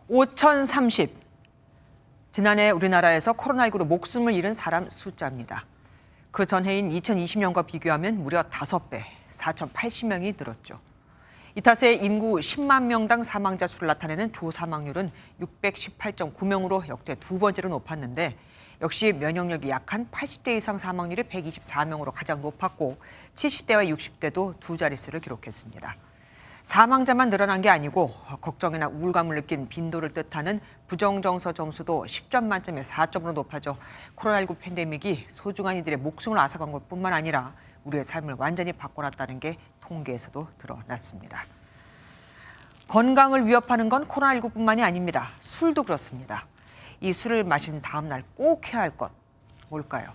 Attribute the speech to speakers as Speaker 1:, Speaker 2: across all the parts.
Speaker 1: 5030. 지난해 우리나라에서 코로나19로 목숨을 잃은 사람 숫자입니다. 그 전해인 2020년과 비교하면 무려 5배, 4,080명이 늘었죠. 이 탓에 인구 10만 명당 사망자 수를 나타내는 조사망률은 618.9명으로 역대 두 번째로 높았는데 역시 면역력이 약한 80대 이상 사망률이 124명으로 가장 높았고 70대와 60대도 두 자릿수를 기록했습니다. 사망자만 늘어난 게 아니고 걱정이나 우울감을 느낀 빈도를 뜻하는 부정정서 점수도 10점 만점에 4점으로 높아져 코로나19 팬데믹이 소중한 이들의 목숨을 앗아간 것뿐만 아니라 우리의 삶을 완전히 바꿔놨다는 게 통계에서도 드러났습니다. 건강을 위협하는 건 코로나19뿐만이 아닙니다. 술도 그렇습니다. 이 술을 마신 다음 날 꼭 해야 할 것 뭘까요?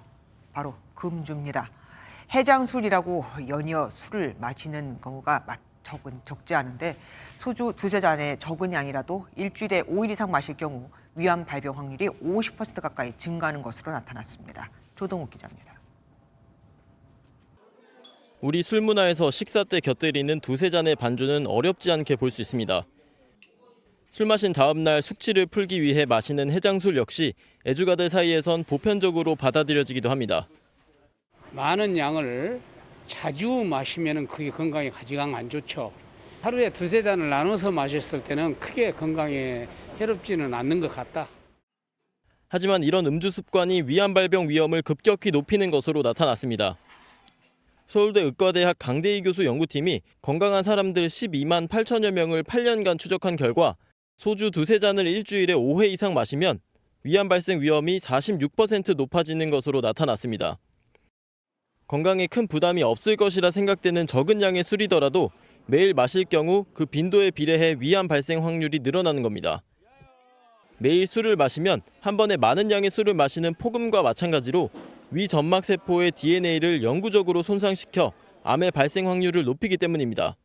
Speaker 1: 바로 금주입니다. 해장술이라고 연이어 술을 마시는 경우가 적지 않은데 소주 두세 잔의 적은 양이라도 일주일에 5일 이상 마실 경우 위암 발병 확률이 50% 가까이 증가하는 것으로 나타났습니다. 조동욱 기자입니다.
Speaker 2: 우리 술 문화에서 식사 때 곁들이는 두세 잔의 반주는 어렵지 않게 볼 수 있습니다. 술 마신 다음 날 숙취를 풀기 위해 마시는 해장술 역시 애주가들 사이에선 보편적으로 받아들여지기도 합니다.
Speaker 3: 많은 양을 자주 마시면 그게 건강에 가장 안 좋죠. 하루에 두세 잔을 나눠서 마셨을 때는 크게 건강에 해롭지는 않는 것 같다.
Speaker 2: 하지만 이런 음주 습관이 위암 발병 위험을 급격히 높이는 것으로 나타났습니다. 서울대 의과대학 강대희 교수 연구팀이 건강한 사람들 12만 8천여 명을 8년간 추적한 결과 소주 두세 잔을 일주일에 5회 이상 마시면 위암 발생 위험이 46% 높아지는 것으로 나타났습니다. 건강에 큰 부담이 없을 것이라 생각되는 적은 양의 술이더라도 매일 마실 경우 그 빈도에 비례해 위암 발생 확률이 늘어나는 겁니다. 매일 술을 마시면 한 번에 많은 양의 술을 마시는 폭음과 마찬가지로 위 점막 세포의 DNA를 영구적으로 손상시켜 암의 발생 확률을 높이기 때문입니다.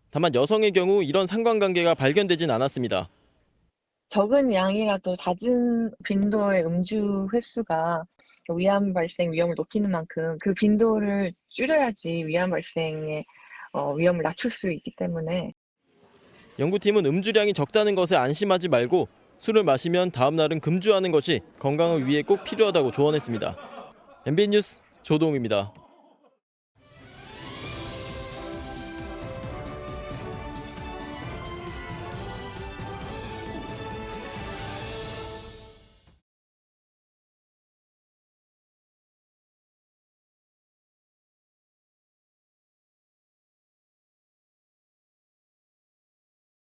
Speaker 2: 다만 여성의 경우 이런 상관관계가 발견되진 않았습니다.
Speaker 4: 적은 양이라도 잦은 빈도의 음주 횟수가 위암 발생 위험을 높이는 만큼 그 빈도를 줄여야지 위암 발생의 위험을 낮출 수 있기 때문에
Speaker 2: 연구팀은 음주량이 적다는 것에 안심하지 말고 술을 마시면 다음 날은 금주하는 것이 건강을 위해 꼭 필요하다고 조언했습니다. MBN 뉴스 조동욱입니다.